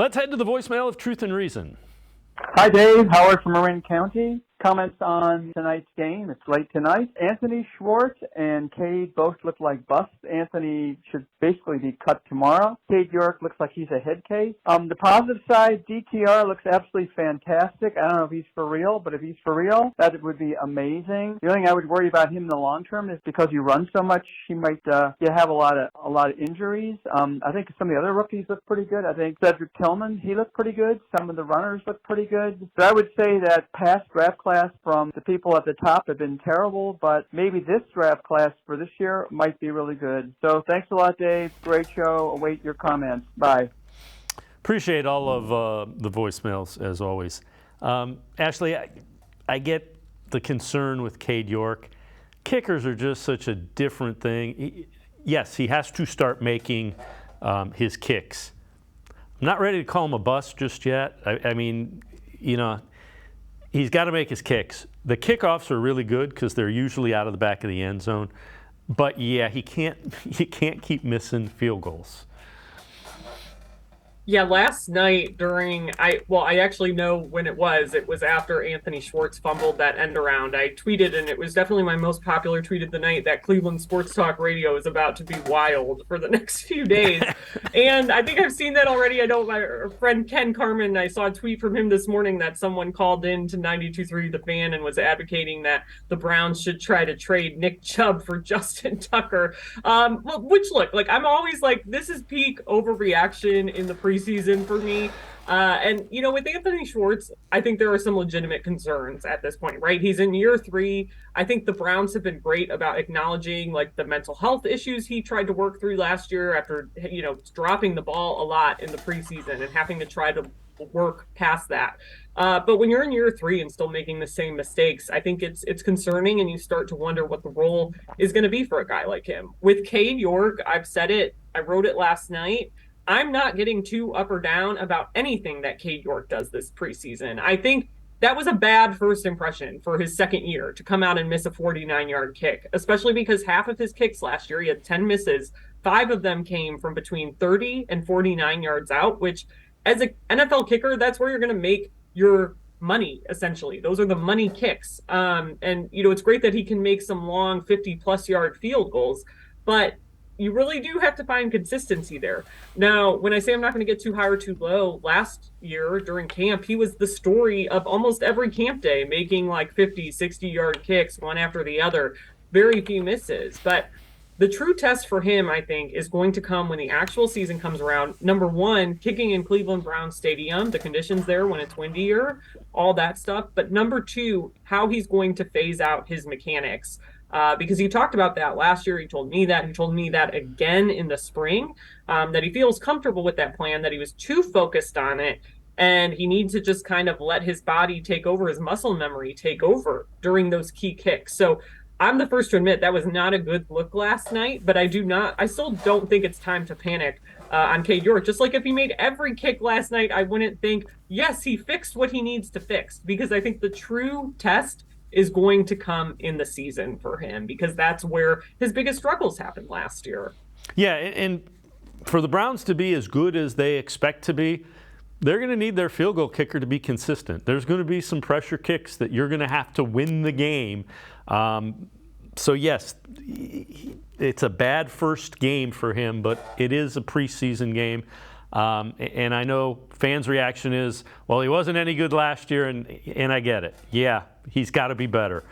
Let's head to the voicemail of Truth and Reason. Hi, Dave. Howard from Marin County. Comments on tonight's game. It's late tonight. Anthony Schwartz and Cade both look like busts. Anthony should basically be cut tomorrow. Cade York looks like he's a head case. The positive side, DTR looks absolutely fantastic. I don't know if he's for real, but if he's for real, that would be amazing. The only thing I would worry about him in the long term is because he runs so much, he might have a lot of injuries. I think some of the other rookies look pretty good. I think Cedric Tillman, he looked pretty good. Some of the runners look pretty good. So I would say that past draft class from the people at the top have been terrible, but maybe this draft class for this year might be really good. So thanks a lot, Dave. Great show. Await your comments. Bye. Appreciate all of the voicemails, as always. Ashley, I get the concern with Cade York. Kickers are just such a different thing. Yes, he has to start making his kicks. I'm not ready to call him a bust just yet. I mean, you know, he's got to make his kicks. The kickoffs are really good because they're usually out of the back of the end zone. But yeah, he can't keep missing field goals. Yeah, last night I actually know when it was. It was after Anthony Schwartz fumbled that end around. I tweeted, and it was definitely my most popular tweet of the night, that Cleveland Sports Talk Radio is about to be wild for the next few days. And I think I've seen that already. I know my friend Ken Carmen, I saw a tweet from him this morning that someone called in to 92.3 The Fan and was advocating that the Browns should try to trade Nick Chubb for Justin Tucker. Which, look, like, I'm always like, this is peak overreaction in the preseason for me. And, you know, with Anthony Schwartz, I think there are some legitimate concerns at this point, right? He's in year 3. I think the Browns have been great about acknowledging, like, the mental health issues he tried to work through last year after, you know, dropping the ball a lot in the preseason and having to try to work past that. But when you're in year 3 and still making the same mistakes, I think it's concerning, and you start to wonder what the role is going to be for a guy like him. With Cade York, I've said it, I wrote it last night, I'm not getting too up or down about anything that Cade York does this preseason. I think that was a bad first impression for his second year to come out and miss a 49-yard kick, especially because half of his kicks last year, he had 10 misses. 5 of them came from between 30 and 49 yards out, which as an NFL kicker, that's where you're going to make your money, essentially. Those are the money kicks. And, you know, it's great that he can make some long 50-plus yard field goals, but you really do have to find consistency there. Now, when I say I'm not going to get too high or too low, last year during camp, he was the story of almost every camp day, making like 50, 60-yard kicks, one after the other, very few misses. But the true test for him, I think, is going to come when the actual season comes around. Number one, kicking in Cleveland Browns Stadium, the conditions there when it's windier, all that stuff. But number 2, how he's going to phase out his mechanics. Because he talked about that last year. He told me that again in the spring, that he feels comfortable with that plan, that he was too focused on it, and he needs to just kind of let his body take over, his muscle memory take over during those key kicks. So I'm the first to admit that was not a good look last night, but I still don't think it's time to panic on Cade York. Just like if he made every kick last night, I wouldn't think, yes, he fixed what he needs to fix, because I think the true test is going to come in the season for him, because that's where his biggest struggles happened last year. Yeah, and for the Browns to be as good as they expect to be, they're going to need their field goal kicker to be consistent. There's going to be some pressure kicks that you're going to have to win the game. So yes, it's a bad first game for him, but it is a preseason game. And I know fans' reaction is, well, he wasn't any good last year, and I get it. Yeah, he's got to be better.